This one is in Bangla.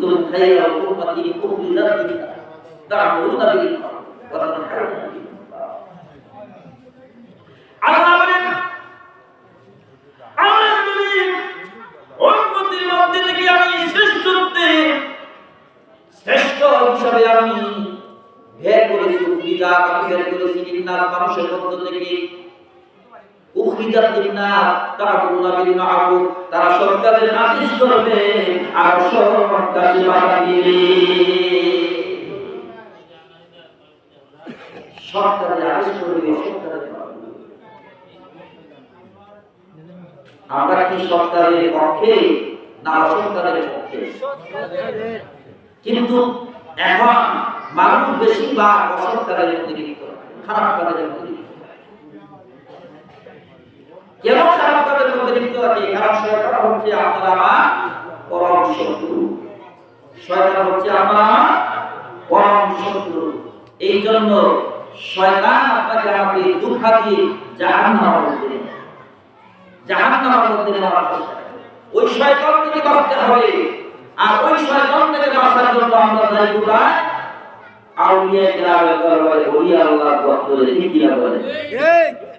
خير الأمة أخرجت للناس تعملون بالمعروف وتنهون عن المنكر আল্লাহ বলেন আমার নবী উম্মতের মধ্যে থেকে আমি শ্রেষ্ঠ হিসাবে আমি বের করেছি উখরিজাত আমি বের করেছি লিন্নাস মানুষের মধ্য থেকে উখরিজাত লিন্নাস তা'মুরুনা বিল মা'রুফ তারা সৎ কাজের আদেশ করবে আর অসৎ কাজে বাধা দিবে সৎ কাজে আদেশ করবে অসৎ কাজে বাধা দিবে আমরা কি সৎ কাজের পক্ষে না অসৎ কাজের পক্ষে কিন্তু এখন মানুষ বেশিরভাগ অসৎ কাজের মধ্যে লিপ্ত খারাপ কাজের মধ্যে লিপ্ত কেন খারাপ কাজের মধ্যে লিপ্ত থাকে কারণ শয়তান হচ্ছে আপনার আমার পরম শত্রু শয়তান হচ্ছে আপনার আমার পরম শত্রু এই জন্য শয়তান আপনাকে আমাকে ধোঁকা দিয়ে জাহান্নামের মধ্যে নেওয়ার চেষ্টা করে ওই শয়তান থেকে বাঁচতে হবে আর ওই শয়তান থেকে বাঁচার জন্য আমরা যাই কোথায় আউলিয়া কেরামের দরবারে ওলি আল্লাহর দরবারে ঠিক কি না বলে ঠিক